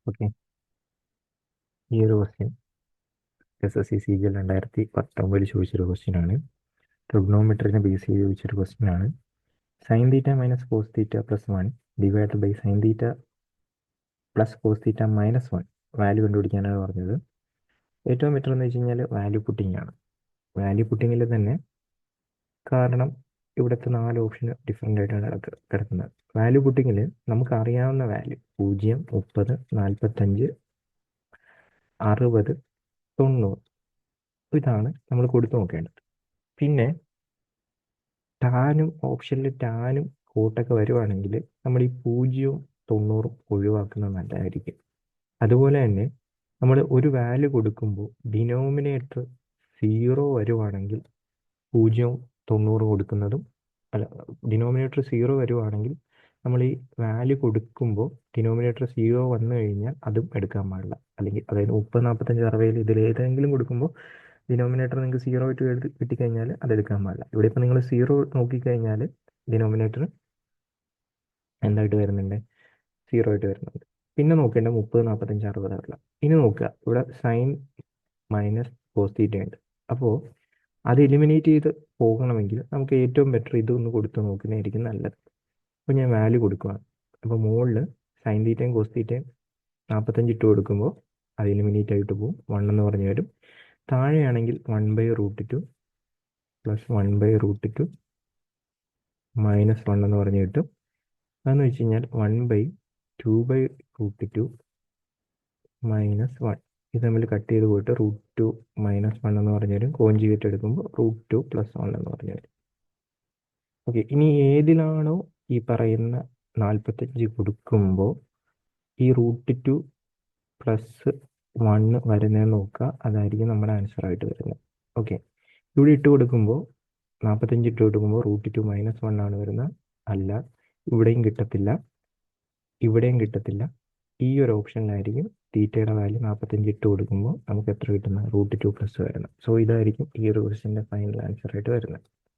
Okay, ഈ ഒരു question SSC CGL 2019 ചോദിച്ചൊരു ക്വസ്റ്റ്യൻ ആണ്. ട്രിഗ്നോമെട്രിനെ ബേസ് ചെയ്ത് ചോദിച്ചൊരു ക്വസ്റ്റ്യൻ ആണ്. Sine theta minus cos theta plus 1 divide by sine theta plus cos theta minus 1 value കണ്ടുപിടിക്കാനാണ് പറഞ്ഞത്. ഏറ്റവും ബെറ്റർ എന്ന് വെച്ച് കഴിഞ്ഞാൽ വാല്യൂ പുട്ടിംഗ് ആണ്. വാല്യൂ പുട്ടിങ്ങിൽ തന്നെ കാരണം ഇവിടുത്തെ 4 ഓപ്ഷൻ ഡിഫറെൻ്റ് ആയിട്ടാണ് കിടക്കുന്നത്. വാല്യൂ പുട്ടിങ്ങിൽ നമുക്ക് അറിയാവുന്ന വാല്യൂ 0, 30, 45, 60, 90 ഇതാണ് നമ്മൾ കൊടുത്തു നോക്കേണ്ടത്. പിന്നെ ടാനും ഓപ്ഷനിൽ ടാനും കോട്ടൊക്കെ വരുവാണെങ്കിൽ നമ്മൾ ഈ 0, 90 ഒഴിവാക്കുന്നത് നല്ലതായിരിക്കും. അതുപോലെ തന്നെ നമ്മൾ ഒരു വാല്യൂ കൊടുക്കുമ്പോൾ ഡിനോമിനേറ്റർ 0 വരുവാണെങ്കിൽ 0, 90 കൊടുക്കുന്നതും ഡിനോമിനേറ്റർ 0 വരുവാണെങ്കിൽ നമ്മൾ ഈ വാല്യൂ കൊടുക്കുമ്പോൾ ഡിനോമിനേറ്റർ 0 വന്നു കഴിഞ്ഞാൽ അതും എടുക്കാൻ പാടില്ല. അല്ലെങ്കിൽ അതായത് 30, 45, 60 ഇതിൽ ഏതെങ്കിലും കൊടുക്കുമ്പോൾ ഡിനോമിനേറ്റർ നിങ്ങൾക്ക് 0 ആയിട്ട് കിട്ടിക്കഴിഞ്ഞാൽ അത് എടുക്കാൻ പാടില്ല. ഇവിടെ ഇപ്പോൾ നിങ്ങൾ 0 നോക്കിക്കഴിഞ്ഞാൽ ഡിനോമിനേറ്റർ എന്തായിട്ട് വരുന്നുണ്ട്? 0 ആയിട്ട് വരുന്നുണ്ട്. പിന്നെ നോക്കേണ്ട 30, 45, 60 ആവില്ല. ഇനി നോക്കുക, ഇവിടെ സൈൻ മൈനസ് കോസ് തീറ്റ ഉണ്ട്. അപ്പോൾ അത് എലിമിനേറ്റ് ചെയ്ത് പോകണമെങ്കിൽ നമുക്ക് ഏറ്റവും ബെറ്റർ ഇതൊന്ന് കൊടുത്ത് നോക്കുന്നതായിരിക്കും നല്ലത്. അപ്പോൾ ഞാൻ വാല്യൂ കൊടുക്കുകയാണ്. അപ്പോൾ മുകളിൽ സൈൻ തീറ്റയും കോസ് തീറ്റയും 45 ഇട്ട് കൊടുക്കുമ്പോൾ അത് എലിമിനേറ്റ് ആയിട്ട് പോകും, 1 എന്ന് പറഞ്ഞു വരും. താഴെയാണെങ്കിൽ 1/√2 പ്ലസ് 1/√2 മൈനസ് 1 എന്ന് പറഞ്ഞു കിട്ടും. അതെന്ന് വെച്ച് കഴിഞ്ഞാൽ 1/2/√2 മൈനസ് 1 ഇത് തമ്മിൽ കട്ട് ചെയ്ത് പോയിട്ട് √2 മൈനസ് 1 എന്ന് പറഞ്ഞു വരും. കോൺജുഗേറ്റ് എടുക്കുമ്പോൾ √2 പ്ലസ് 1 എന്ന് പറഞ്ഞു വരും. ഓക്കെ, ഇനി ഏതിലാണോ ഈ പറയുന്ന 45 കൊടുക്കുമ്പോൾ ഈ √2 പ്ലസ് 1 വരുന്നതെന്ന് നോക്കുക, അതായിരിക്കും നമ്മുടെ ആൻസർ ആയിട്ട് വരുന്നത്. ഓക്കെ, ഇവിടെ ഇട്ട് കൊടുക്കുമ്പോൾ 45 ഇട്ട് കൊടുക്കുമ്പോൾ √2 മൈനസ് 1 ആണ് വരുന്നത്. അല്ല, ഇവിടെയും കിട്ടത്തില്ല, ഇവിടെയും കിട്ടത്തില്ല. ഈ ഒരു ഓപ്ഷനിലായിരിക്കും തീറ്റയുടെ വാല്യൂ 45 ഇട്ട് കൊടുക്കുമ്പോൾ നമുക്ക് എത്ര കിട്ടുന്നത്? √2 പ്ലസ് വരുന്നത്. സോ ഇതായിരിക്കും ഈ ഒരു ക്വസ്റ്റ്യൻ്റെ ഫൈനൽ ആൻസർ ആയിട്ട് വരുന്നത്.